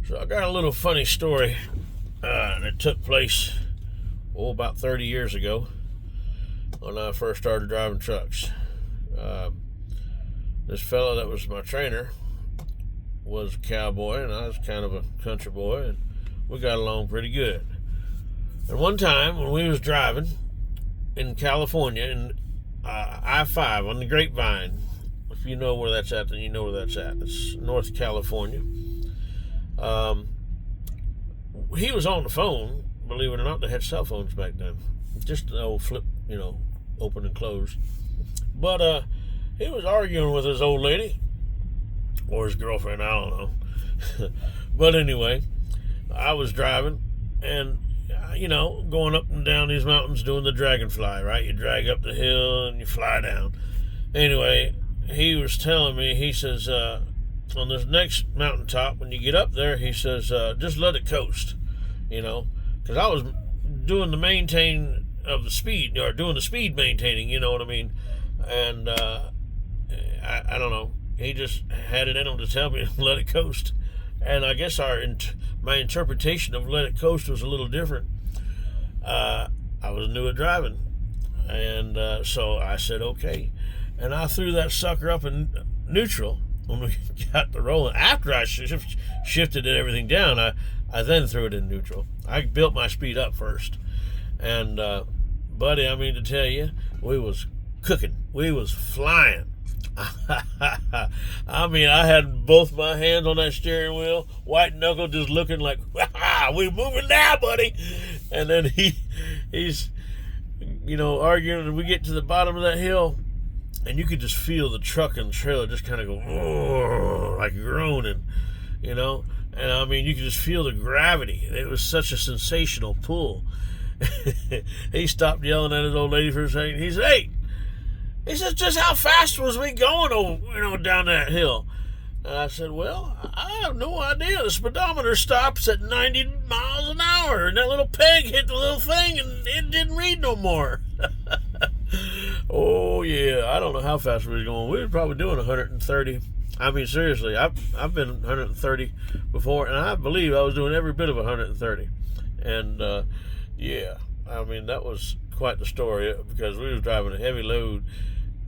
So I got a little funny story that took place, about 30 years ago when I first started driving trucks. This fella that was my trainer was a cowboy, and I was kind of a country boy, and we got along pretty good. And one time when we was driving in California, in I-5 on the Grapevine, if you know where that's at, then you know where that's at. It's North California. He was on the phone, believe it or not. They had cell phones back then, just an old flip, open and closed. But he was arguing with his old lady or his girlfriend, I don't know. But anyway, I was driving and going up and down these mountains doing the dragonfly, right? You drag up the hill and you fly down. Anyway, he was telling me, he says, on this next mountaintop, when you get up there, he says, just let it coast, because I was doing the maintain of the speed, or doing the speed maintaining, you know what I mean? And I don't know, he just had it in him to tell me to let it coast. And I guess my interpretation of let it coast was a little different. I was new at driving, and so I said okay, and I threw that sucker up in neutral when we got the rolling. After I shifted everything down, I then threw it in neutral. I built my speed up first, and buddy, I mean to tell you, we was cooking, we was flying. I mean, I had both my hands on that steering wheel, white knuckle, just looking like, we moving now, buddy. And then he's arguing, and we get to the bottom of that hill, and you could just feel the truck and the trailer just kind of go, like groaning, and I mean, you could just feel the gravity. It was such a sensational pull. He stopped yelling at his old lady for a second. He said, hey, he says, just how fast was we going, down that hill? And I said, well, I have no idea. The speedometer stops at 90 miles an hour, and that little peg hit the little thing, and it didn't read no more. Oh, yeah, I don't know how fast we was going. We were probably doing 130. I mean, seriously, I've been 130 before, and I believe I was doing every bit of 130. And, yeah, I mean, that was quite the story, because we was driving a heavy load,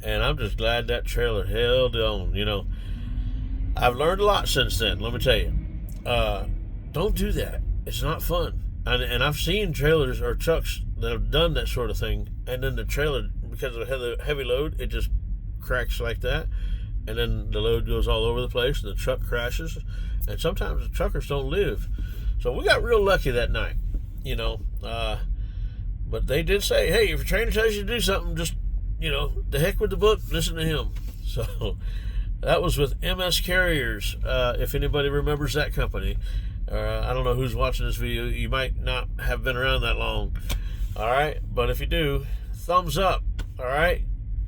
and I'm just glad that trailer held on, I've learned a lot since then, let me tell you. Don't do that. It's not fun. And I've seen trailers or trucks that have done that sort of thing, and then the trailer, because of a heavy load, it just cracks like that, and then the load goes all over the place, and the truck crashes, and sometimes the truckers don't live. So we got real lucky that night, but they did say, hey, if your trainer tells you to do something, just, the heck with the book, listen to him. So that was with MS Carriers, if anybody remembers that company. I don't know who's watching this video. You might not have been around that long. All right, but if you do, thumbs up. All right,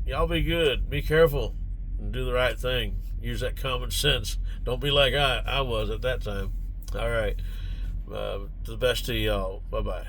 y'all be good, be careful, and do the right thing. Use that common sense. Don't be like I was at that time. All right, the best to y'all. Bye-bye.